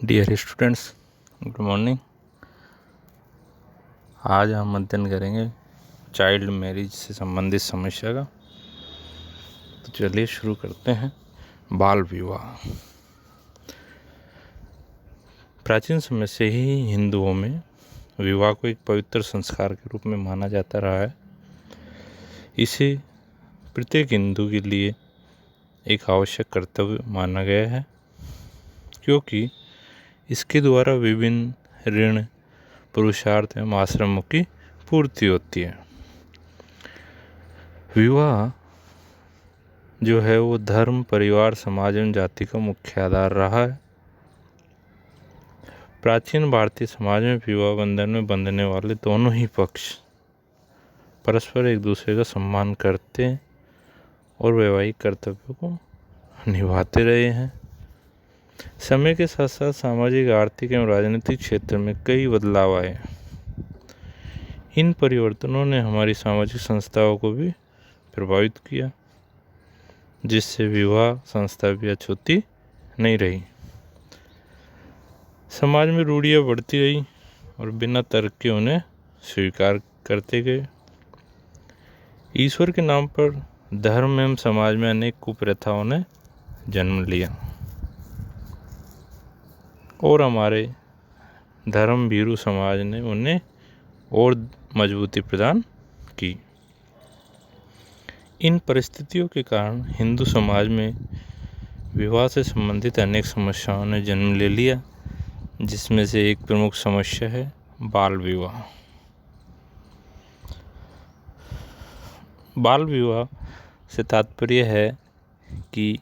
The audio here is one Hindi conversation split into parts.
Dear students, good morning. आज हम अध्ययन करेंगे चाइल्ड मैरिज से संबंधित समस्या का। तो चलिए शुरू करते हैं। बाल विवाह प्राचीन समय से ही हिंदुओं में विवाह को एक पवित्र संस्कार के रूप में माना जाता रहा है। इसे प्रत्येक हिंदू के लिए एक आवश्यक कर्तव्य माना गया है, क्योंकि इसके द्वारा विभिन्न ऋण, पुरुषार्थ एवं आश्रमों की पूर्ति होती है। विवाह जो है वो धर्म, परिवार, समाज एवं जाति का मुख्य आधार रहा है। प्राचीन भारतीय समाज में विवाह बंधन में बंधने वाले दोनों ही पक्ष परस्पर एक दूसरे का सम्मान करते और वैवाहिक कर्तव्यों को निभाते रहे हैं। समय के साथ साथ सामाजिक, आर्थिक एवं राजनीतिक क्षेत्र में कई बदलाव आए। इन परिवर्तनों ने हमारी सामाजिक संस्थाओं को भी प्रभावित किया, जिससे विवाह संस्था भी अछूती नहीं रही। समाज में रूढ़ियाँ बढ़ती रही और बिना तर्क के उन्हें स्वीकार करते गए। ईश्वर के नाम पर धर्म एवं समाज में अनेक कुप्रथाओं ने जन्म लिया और हमारे धर्म भीरू समाज ने उन्हें और मजबूती प्रदान की। इन परिस्थितियों के कारण हिंदू समाज में विवाह से संबंधित अनेक समस्याओं ने जन्म ले लिया, जिसमें से एक प्रमुख समस्या है बाल विवाह। बाल विवाह से तात्पर्य है कि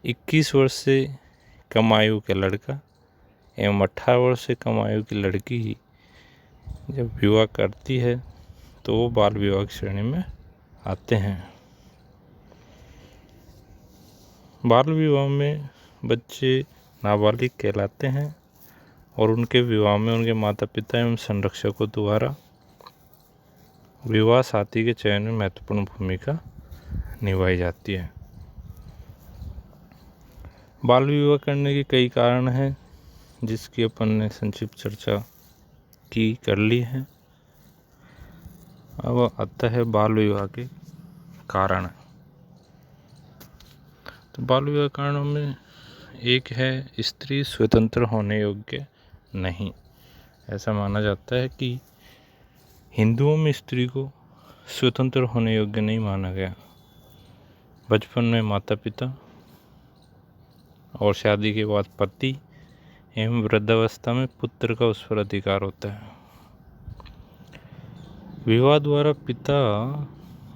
21 वर्ष से कम आयु का लड़का एवं 18 वर्ष से कम आयु की लड़की जब विवाह करती है तो वो बाल विवाह की श्रेणी में आते हैं। बाल विवाह में बच्चे नाबालिग कहलाते हैं और उनके विवाह में उनके माता पिता एवं संरक्षकों द्वारा विवाह साथी के चयन में महत्वपूर्ण भूमिका निभाई जाती है। बाल विवाह करने के कई कारण हैं, जिसकी अपन ने संक्षिप्त चर्चा कर ली है। अब आता है बाल विवाह के कारण। तो बाल विवाह कारणों में एक है स्त्री स्वतंत्र होने योग्य नहीं। ऐसा माना जाता है कि हिंदुओं में स्त्री को स्वतंत्र होने योग्य नहीं माना गया। बचपन में माता पिता और शादी के बाद पति एवं वृद्धावस्था में पुत्र का उस पर अधिकार होता है। विवाह द्वारा पिता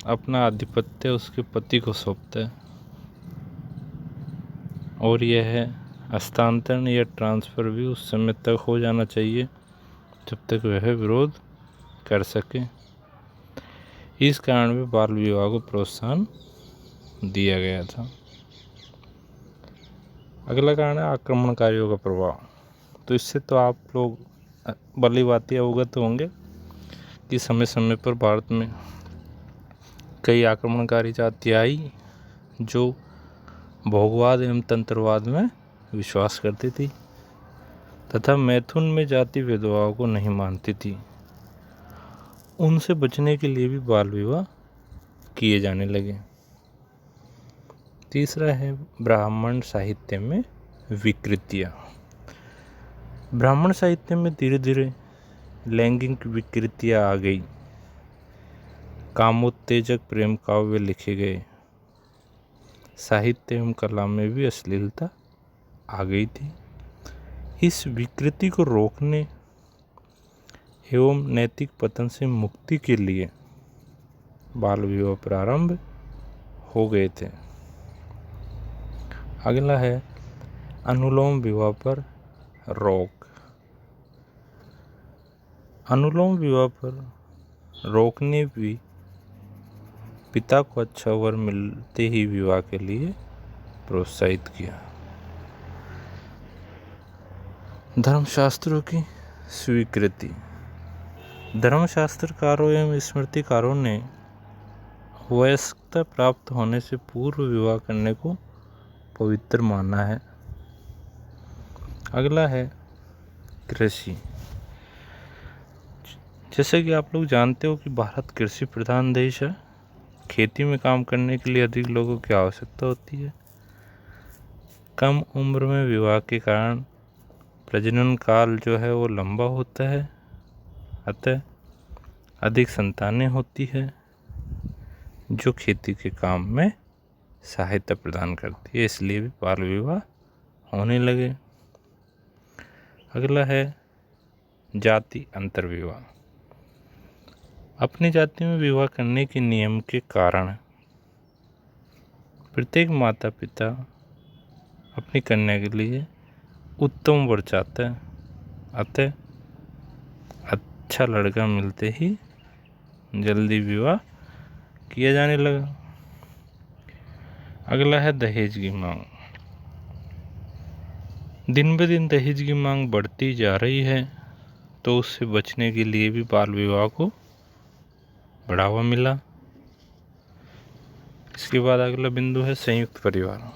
अपना आधिपत्य उसके पति को सौंपता है और यह हस्तांतरण या ट्रांसफ़र भी उस समय तक हो जाना चाहिए जब तक वह विरोध कर सके। इस कारण भी बाल विवाह को प्रोत्साहन दिया गया था। अगला कारण है आक्रमणकारियों का प्रभाव। तो इससे तो आप लोग भली भांति अवगत होंगे कि समय समय पर भारत में कई आक्रमणकारी जातियाँ आई जो भोगवाद एवं तंत्रवाद में विश्वास करती थी तथा मैथुन में जाति भेदभाव को नहीं मानती थी। उनसे बचने के लिए भी बाल विवाह किए जाने लगे। तीसरा है ब्राह्मण साहित्य में विकृतियाँ। ब्राह्मण साहित्य में धीरे धीरे लैंगिक विकृतियाँ आ गई। कामोत्तेजक प्रेम काव्य लिखे गए। साहित्य एवं कला में भी अश्लीलता आ गई थी। इस विकृति को रोकने एवं नैतिक पतन से मुक्ति के लिए बाल विवाह प्रारंभ हो गए थे। अगला है अनुलोम विवाह पर रोक। अनुलोम विवाह पर रोक ने भी पिता को अच्छा वर मिलते ही विवाह के लिए प्रोत्साहित किया। धर्मशास्त्रों की स्वीकृति। धर्मशास्त्रकारों एवं स्मृतिकारों ने वयस्कता प्राप्त होने से पूर्व विवाह करने को पवित्र माना है। अगला है कृषि। जैसे कि आप लोग जानते हो कि भारत कृषि प्रधान देश है। खेती में काम करने के लिए अधिक लोगों की आवश्यकता होती है। कम उम्र में विवाह के कारण प्रजनन काल जो है वो लंबा होता है, अतः अधिक संतानें होती है जो खेती के काम में सहायता प्रदान करती है, इसलिए भी बाल विवाह होने लगे। अगला है जाति अंतर विवाह। अपनी जाति में विवाह करने के नियम के कारण प्रत्येक माता पिता अपनी कन्या के लिए उत्तम वर चाहता है, अतः अच्छा लड़का मिलते ही जल्दी विवाह किया जाने लगा। अगला है दहेज की मांग। दिन ब दिन दहेज की मांग बढ़ती जा रही है, तो उससे बचने के लिए भी बाल विवाह को बढ़ावा मिला। इसके बाद अगला बिंदु है संयुक्त परिवार।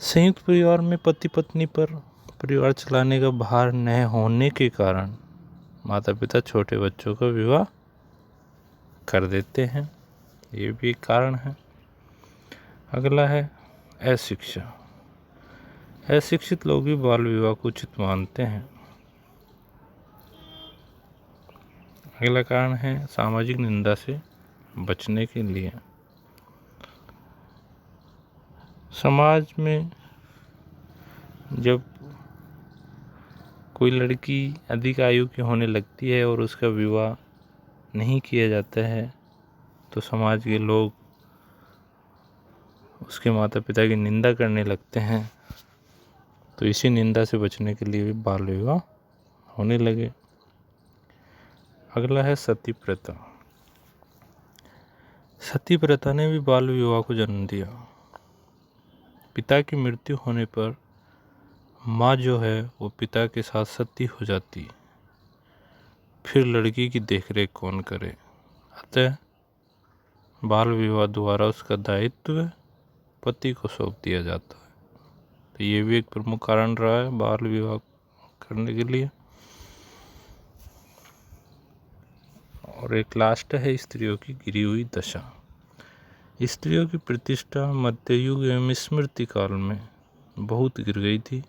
संयुक्त परिवार में पति पत्नी पर परिवार चलाने का भार न होने के कारण माता पिता छोटे बच्चों का विवाह कर देते हैं, ये भी एक कारण है। अगला है अशिक्षा। अशिक्षित लोग भी बाल विवाह को उचित मानते हैं। अगला कारण है सामाजिक निंदा से बचने के लिए। समाज में जब कोई लड़की अधिक आयु की होने लगती है और उसका विवाह नहीं किया जाता है, तो समाज के लोग उसके माता पिता की निंदा करने लगते हैं, तो इसी निंदा से बचने के लिए भी बाल विवाह होने लगे। अगला है सती प्रथा। सती प्रथा ने भी बाल विवाह को जन्म दिया। पिता की मृत्यु होने पर माँ जो है वो पिता के साथ सती हो जाती, फिर लड़की की देखरेख कौन करे, अतः बाल विवाह द्वारा उसका दायित्व पति को सौंप दिया जाता है। तो ये भी एक प्रमुख कारण रहा है बाल विवाह करने के लिए। और एक लास्ट है स्त्रियों की गिरी हुई दशा। स्त्रियों की प्रतिष्ठा मध्ययुग एवं स्मृति काल में बहुत गिर गई थी,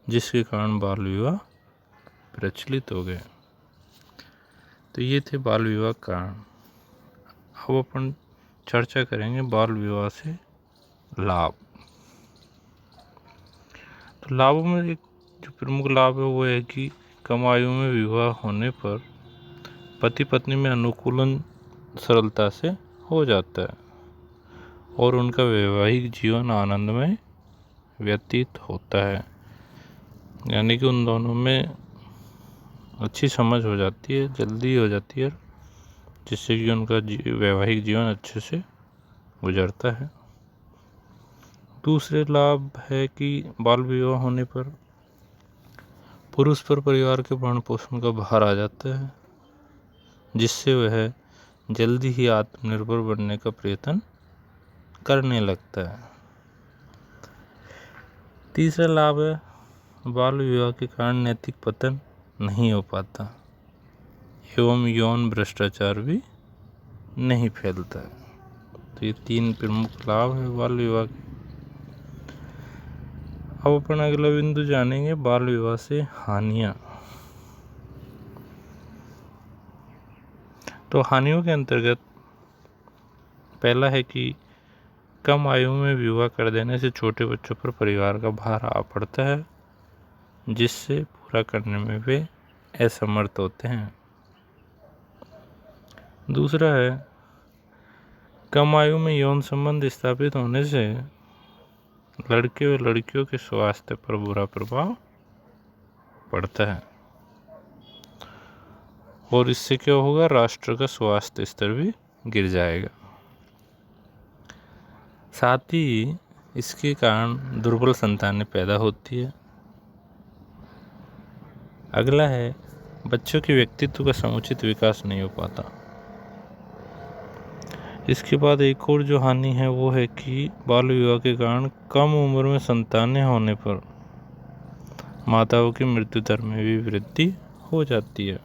जिसके कारण बाल विवाह प्रचलित हो गए। तो ये थे बाल विवाह कारण। अब अपन चर्चा करेंगे बाल विवाह से लाभ। तो लाभों में एक जो प्रमुख लाभ है वो है कि कम आयु में विवाह होने पर पति पत्नी में अनुकूलन सरलता से हो जाता है और उनका वैवाहिक जीवन आनंदमय व्यतीत होता है। यानी कि उन दोनों में अच्छी समझ हो जाती है, जल्दी हो जाती है, जिससे कि उनका वैवाहिक जीवन अच्छे से गुजरता है। दूसरे लाभ है कि बाल विवाह होने पर पुरुष पर परिवार के भरण पोषण का भार आ जाता है, जिससे वह जल्दी ही आत्मनिर्भर बनने का प्रयत्न करने लगता है। तीसरा लाभ है बाल विवाह के कारण नैतिक पतन नहीं हो पाता एवं यौन भ्रष्टाचार भी नहीं फैलता है। तो ये 3 प्रमुख लाभ है बाल विवाह के। अब अपन अगला बिंदु जानेंगे बाल विवाह से हानियां। तो हानियों के अंतर्गत पहला है कि कम आयु में विवाह कर देने से छोटे बच्चों पर परिवार का भार आ पड़ता है, जिससे पूरा करने में वे असमर्थ होते हैं। दूसरा है कम आयु में यौन संबंध स्थापित होने से लड़के व लड़कियों के स्वास्थ्य पर बुरा प्रभाव पड़ता है और इससे क्या होगा, राष्ट्र का स्वास्थ्य स्तर भी गिर जाएगा। साथ ही इसके कारण दुर्बल संतानें पैदा होती है। अगला है बच्चों के व्यक्तित्व का समुचित विकास नहीं हो पाता। इसके बाद एक और जो हानि है वो है कि बाल विवाह के कारण कम उम्र में संतानें होने पर माताओं की मृत्यु दर में भी वृद्धि हो जाती है।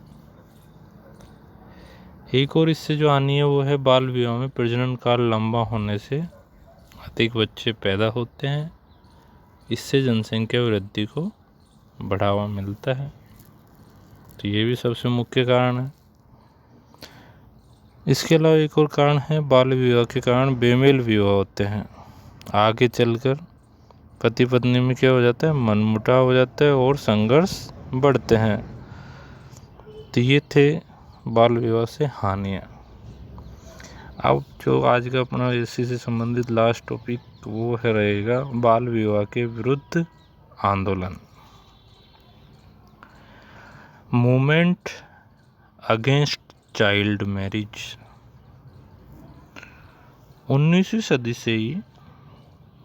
एक और इससे जो हानि है वो है बाल विवाह में प्रजनन काल लंबा होने से अधिक बच्चे पैदा होते हैं, इससे जनसंख्या वृद्धि को बढ़ावा मिलता है। तो ये भी सबसे मुख्य कारण है। इसके अलावा एक और कारण है, बाल विवाह के कारण बेमेल विवाह होते हैं। आगे चलकर पति पत्नी में क्या हो जाता है, मनमुटाव हो जाता है और संघर्ष बढ़ते हैं। तो ये थे बाल विवाह से हानियाँ। अब जो आज का अपना इसी से संबंधित लास्ट टॉपिक वो है रहेगा बाल विवाह के विरुद्ध आंदोलन, मूवमेंट अगेंस्ट चाइल्ड मैरिज। 19वीं सदी से ही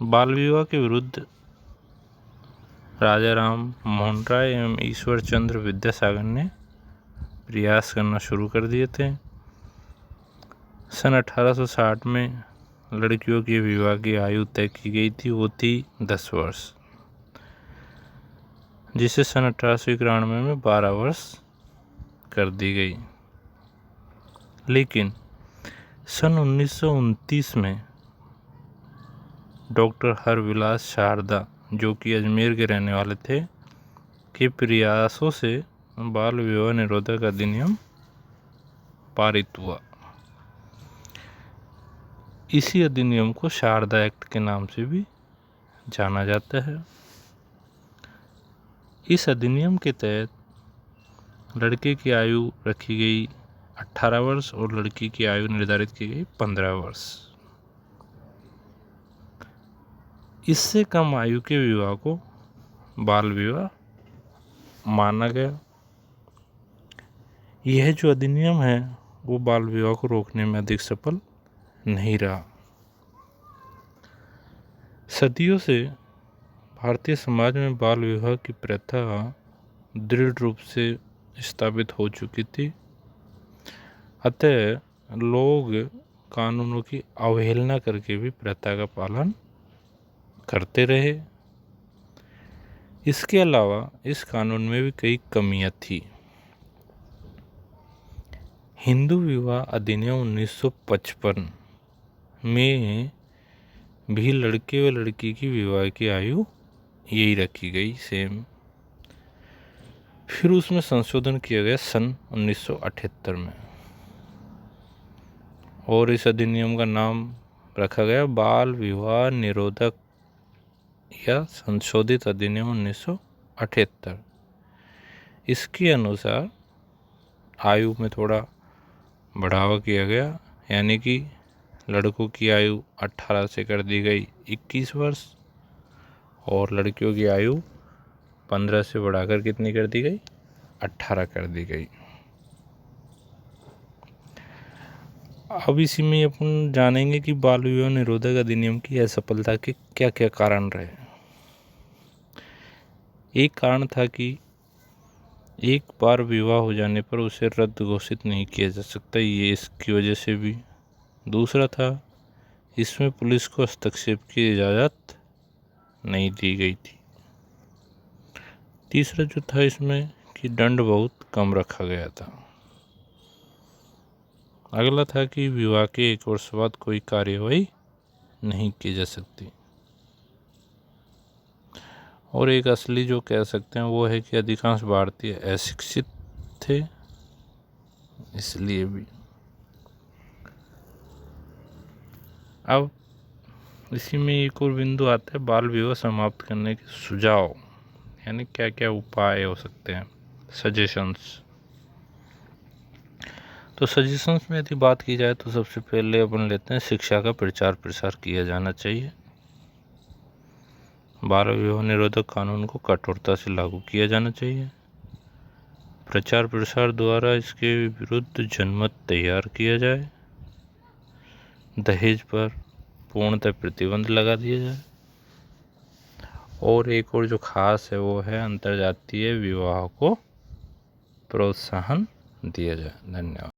बाल विवाह के विरुद्ध राजा राम मोहन राय एवं ईश्वर चंद्र विद्यासागर ने प्रयास करना शुरू कर दिए थे। सन 1860 में लड़कियों के विवाह की आयु तय की गई थी, वो थी 10 वर्ष, जिसे सन 1891 में 12 वर्ष कर दी गई। लेकिन सन 1929 में डॉक्टर हरविलास शारदा, जो कि अजमेर के रहने वाले थे, के प्रयासों से बाल विवाह निरोधक अधिनियम पारित हुआ। इसी अधिनियम को शारदा एक्ट के नाम से भी जाना जाता है। इस अधिनियम के तहत लड़के की आयु रखी गई 18 वर्ष और लड़की की आयु निर्धारित की गई 15 वर्ष। इससे कम आयु के विवाह को बाल विवाह माना गया। यह जो अधिनियम है वो बाल विवाह को रोकने में अधिक सफल नहीं रहा। सदियों से भारतीय समाज में बाल विवाह की प्रथा दृढ़ रूप से स्थापित हो चुकी थी, अतः लोग कानूनों की अवहेलना करके भी प्रथा का पालन करते रहे। इसके अलावा इस कानून में भी कई कमियां थी। हिंदू विवाह अधिनियम 1955 में भी लड़के व लड़की की विवाह की आयु यही रखी गई सेम। फिर उसमें संशोधन किया गया सन 1978 में और इस अधिनियम का नाम रखा गया बाल विवाह निरोधक या संशोधित अधिनियम 1978। इसके अनुसार आयु में थोड़ा बढ़ावा किया गया, यानी कि लड़कों की आयु 18 से कर दी गई 21 वर्ष और लड़कियों की आयु 15 से बढ़ाकर कितनी कर दी गई, 18 कर दी गई। अब इसी में अपन जानेंगे कि बाल विवाह निरोधक अधिनियम की असफलता के क्या क्या कारण रहे। एक कारण था कि एक बार विवाह हो जाने पर उसे रद्द घोषित नहीं किया जा सकता, ये इसकी वजह से भी। दूसरा था इसमें पुलिस को हस्तक्षेप की इजाज़त नहीं दी गई थी। तीसरा जो था इसमें कि दंड बहुत कम रखा गया था। अगला था कि विवाह के 1 वर्ष बाद कोई कार्यवाही नहीं की जा सकती। और एक असली जो कह सकते हैं वो है कि अधिकांश भारतीय अशिक्षित थे, इसलिए भी। अब इसी में एक और बिंदु आता है बाल विवाह समाप्त करने के सुझाव, यानी क्या क्या उपाय हो सकते हैं, सजेशंस। तो सजेशंस में यदि बात की जाए तो सबसे पहले अपन लेते हैं शिक्षा का प्रचार प्रसार किया जाना चाहिए। बाल विवाह निरोधक कानून को कठोरता से लागू किया जाना चाहिए। प्रचार प्रसार द्वारा इसके विरुद्ध जनमत तैयार किया जाए। दहेज पर पूर्णतः प्रतिबंध लगा दिया जाए। और एक और जो खास है वो है अंतर्जातीय विवाह को प्रोत्साहन दिया जाए। धन्यवाद।